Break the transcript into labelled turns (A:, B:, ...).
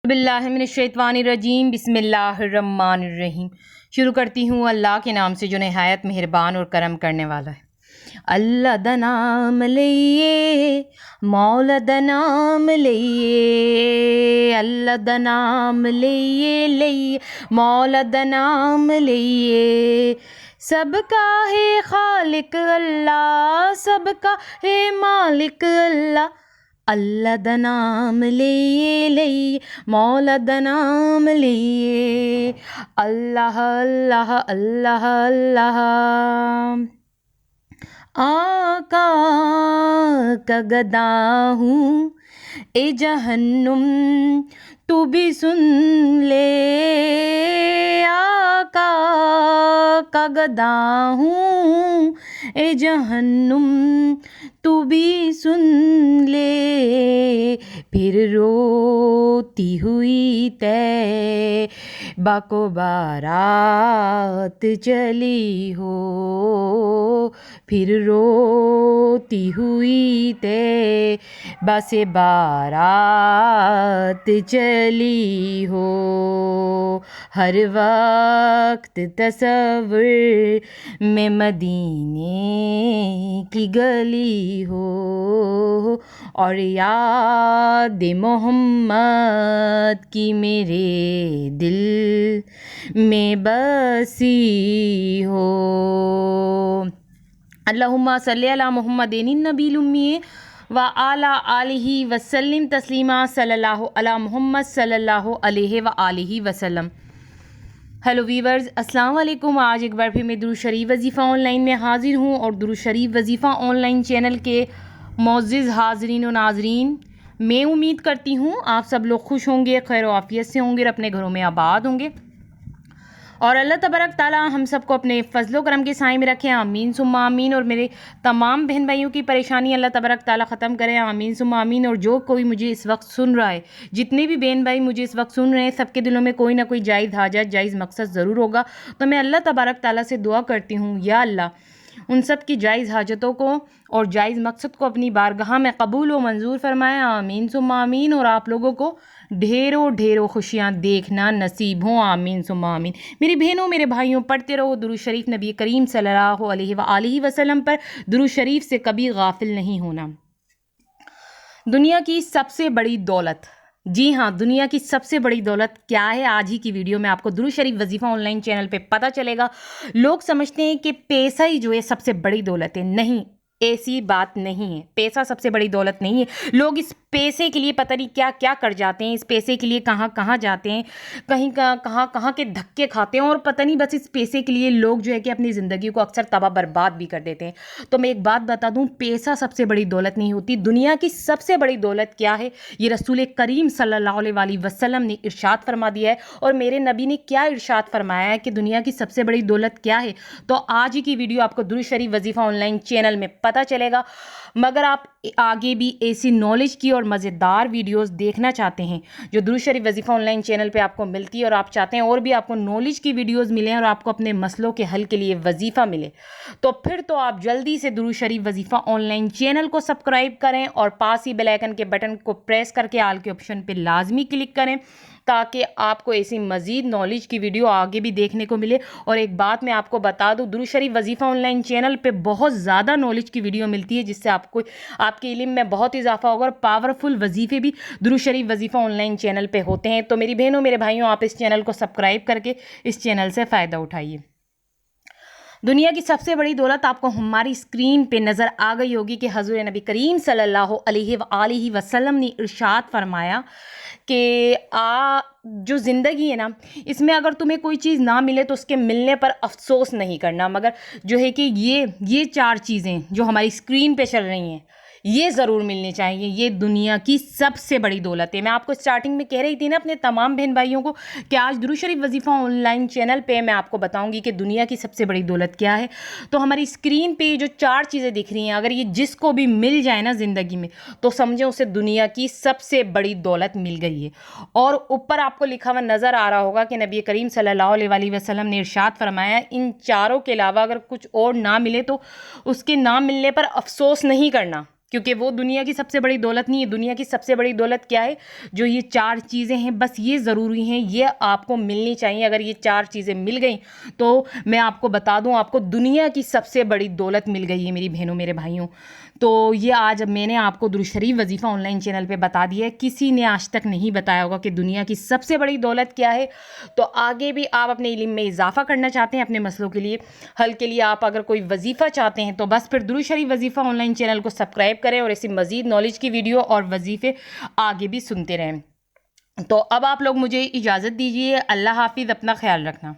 A: باللہ من الشیطان الرجیم، بسم اللہ الرحمن الرحیم۔ شروع کرتی ہوں اللہ کے نام سے جو نہایت مہربان اور کرم کرنے والا ہے۔ اللہ دا نام لئیے، مولا دا نام لئیے، اللہ دا نام لئیے مولا دا نام لئیے۔ سب کا ہے خالق اللہ، سب کا ہے مالک اللہ، اللہ دا نام لئیے مولا دا نام لئیے۔ اللہ اللہ اللہ اللہ۔ آقا کا گدا ہوں اے جہنم تو بھی سن لے، آقا کا گدا ہوں اے جہنم تو بھی سن لے۔ پھر روتی ہوئی طیبہ کو بارات چلی ہو، پھر روتی ہوئی طیبہ سے بارات چلی ہو، ہر وقت تصور میں مدینے کی گلی ہو، اور یاد محمد کی میرے دل میں بسی ہو۔ اللہم صلی علی محمد النبی الامی وعلی آلہ وسلم تسلیما، صلی اللہ علی محمد صلی اللہ علیہ وآلہ وسلم۔ ہیلو ویورز، السلام علیکم۔ آج ایک بار پھر میں درود شریف وظیفہ آن لائن میں حاضر ہوں، اور درود شریف وظیفہ آن لائن چینل کے معزز حاضرین و ناظرین، میں امید کرتی ہوں آپ سب لوگ خوش ہوں گے، خیر و عافیت سے ہوں گے، اور اپنے گھروں میں آباد ہوں گے، اور اللہ تبارک تعالیٰ ہم سب کو اپنے فضل و کرم کے سائے میں رکھیں، آمین ثم آمین۔ اور میرے تمام بہن بھائیوں کی پریشانی اللہ تبارک تعالیٰ ختم کرے، آمین ثم آمین۔ اور جو کوئی مجھے اس وقت سن رہا ہے، جتنے بھی بہن بھائی مجھے اس وقت سن رہے ہیں، سب کے دلوں میں کوئی نہ کوئی جائز حاجت، جائز مقصد ضرور ہوگا، تو میں اللہ تبارک تعالیٰ سے دعا کرتی ہوں، یا اللہ ان سب کی جائز حاجتوں کو اور جائز مقصد کو اپنی بارگاہ میں قبول و منظور فرمائے، آمین ثم آمین۔ اور آپ لوگوں کو ڈھیروں خوشیاں دیکھنا نصیب ہوں، آمین ثم آمین۔ میری بہنوں میرے بھائیوں، پڑھتے رہو درود شریف، نبی کریم صلی اللہ علیہ وآلہ وسلم پر درود شریف سے کبھی غافل نہیں ہونا۔ دنیا کی سب سے بڑی دولت، جی ہاں، دنیا کی سب سے بڑی دولت کیا ہے، آج ہی کی ویڈیو میں آپ کو درود شریف وظیفہ آن لائن چینل پہ پتہ چلے گا۔ لوگ سمجھتے ہیں کہ پیسہ ہی جو ہے سب سے بڑی دولت ہے، نہیں، ایسی بات نہیں ہے۔ پیسہ سب سے بڑی دولت نہیں ہے۔ لوگ اس پیسے کے لیے پتہ نہیں کیا کیا کر جاتے ہیں، اس پیسے کے لیے کہاں کہاں جاتے ہیں، کہیں کہاں کے دھکے کھاتے ہیں، اور پتہ نہیں بس اس پیسے کے لیے لوگ جو ہے کہ اپنی زندگی کو اکثر تباہ برباد بھی کر دیتے ہیں۔ تو میں ایک بات بتا دوں، پیسہ سب سے بڑی دولت نہیں ہوتی۔ دنیا کی سب سے بڑی دولت کیا ہے، یہ رسول کریم صلی اللہ علیہ وآلہ وسلم نے ارشاد فرما دیا ہے، اور میرے نبی نے کیا ارشاد فرمایا ہے کہ دنیا کی سب سے بڑی دولت کیا ہے، تو آج ہی کی ویڈیو آپ کو درود شریف وظیفہ آن لائن چینل میں پتہ چلے گا۔ مگر آپ آگے بھی ایسی نالج کی اور مزیدار ویڈیوز دیکھنا چاہتے ہیں جو درود شریف وظیفہ آن لائن چینل پہ آپ کو ملتی ہے، اور آپ چاہتے ہیں اور بھی آپ کو نالج کی ویڈیوز ملیں اور آپ کو اپنے مسئلوں کے حل کے لیے وظیفہ ملے، تو پھر تو آپ جلدی سے درود شریف وظیفہ آن لائن چینل کو سبسکرائب کریں، اور پاس ہی بیل آئیکن کے بٹن کو پریس کر کے آل کے آپشن پہ لازمی کلک کریں، تاکہ آپ کو ایسی مزید نالج کی ویڈیو آگے بھی دیکھنے کو ملے۔ اور ایک بات میں آپ کو بتا دوں، درود شریف وظیفہ آن لائن چینل پہ بہت زیادہ نالج کی ویڈیو ملتی ہے، جس سے آپ کے علم میں بہت اضافہ ہوگا، اور پاورفل وظیفے بھی درود شریف وظیفہ آن لائن چینل پہ ہوتے ہیں۔ تو میری بہنوں میرے بھائیوں، آپ اس چینل کو سبسکرائب کر کے اس چینل سے فائدہ اٹھائیے۔ دنیا کی سب سے بڑی دولت آپ کو ہماری اسکرین پہ نظر آ گئی ہوگی کہ حضور نبی کریم صلی اللہ علیہ وآلہ وسلم نے ارشاد فرمایا کہ جو زندگی ہے نا، اس میں اگر تمہیں کوئی چیز نہ ملے تو اس کے ملنے پر افسوس نہیں کرنا، مگر جو ہے کہ یہ 4 چیزیں جو ہماری اسکرین پہ چل رہی ہیں، یہ ضرور ملنی چاہیے۔ یہ دنیا کی سب سے بڑی دولت ہے۔ میں آپ کو سٹارٹنگ میں کہہ رہی تھی نا اپنے تمام بہن بھائیوں کو کہ آج درود شریف وظیفہ آن لائن چینل پہ میں آپ کو بتاؤں گی کہ دنیا کی سب سے بڑی دولت کیا ہے۔ تو ہماری اسکرین پہ جو 4 چیزیں دکھ رہی ہیں، اگر یہ جس کو بھی مل جائے نا زندگی میں، تو سمجھیں اسے دنیا کی سب سے بڑی دولت مل گئی ہے۔ اور اوپر آپ کو لکھا ہوا نظر آ رہا ہوگا کہ نبی کریم صلی اللہ علیہ وآلہ وسلم نے ارشاد فرمایا، ان 4 کے علاوہ اگر کچھ اور نہ ملے تو اس کے نہ ملنے پر افسوس نہیں کرنا۔ کیونکہ وہ دنیا کی سب سے بڑی دولت نہیں ہے. دنیا کی سب سے بڑی دولت کیا ہے؟ جو یہ 4 چیزیں ہیں، بس یہ ضروری ہیں، یہ آپ کو ملنی چاہیے. اگر یہ 4 چیزیں مل گئیں تو میں آپ کو بتا دوں، آپ کو دنیا کی سب سے بڑی دولت مل گئی ہے میری بہنوں میرے بھائیوں. تو یہ آج میں نے آپ کو درود شریف وظیفہ آن لائن چینل پہ بتا دیا ہے. کسی نے آج تک نہیں بتایا ہوگا کہ دنیا کی سب سے بڑی دولت کیا ہے. تو آگے بھی آپ اپنے علم میں اضافہ کرنا چاہتے ہیں، اپنے مسئلوں کے لیے حل کے لیے آپ اگر کوئی وظیفہ چاہتے ہیں تو بس پھر درود شریف وظیفہ آن لائن چینل کو سبسکرائب کریں اور ایسی مزید نالج کی ویڈیو اور وظیفے آگے بھی سنتے رہیں. تو اب آپ لوگ مجھے اجازت دیجیے. اللہ حافظ، اپنا خیال رکھنا.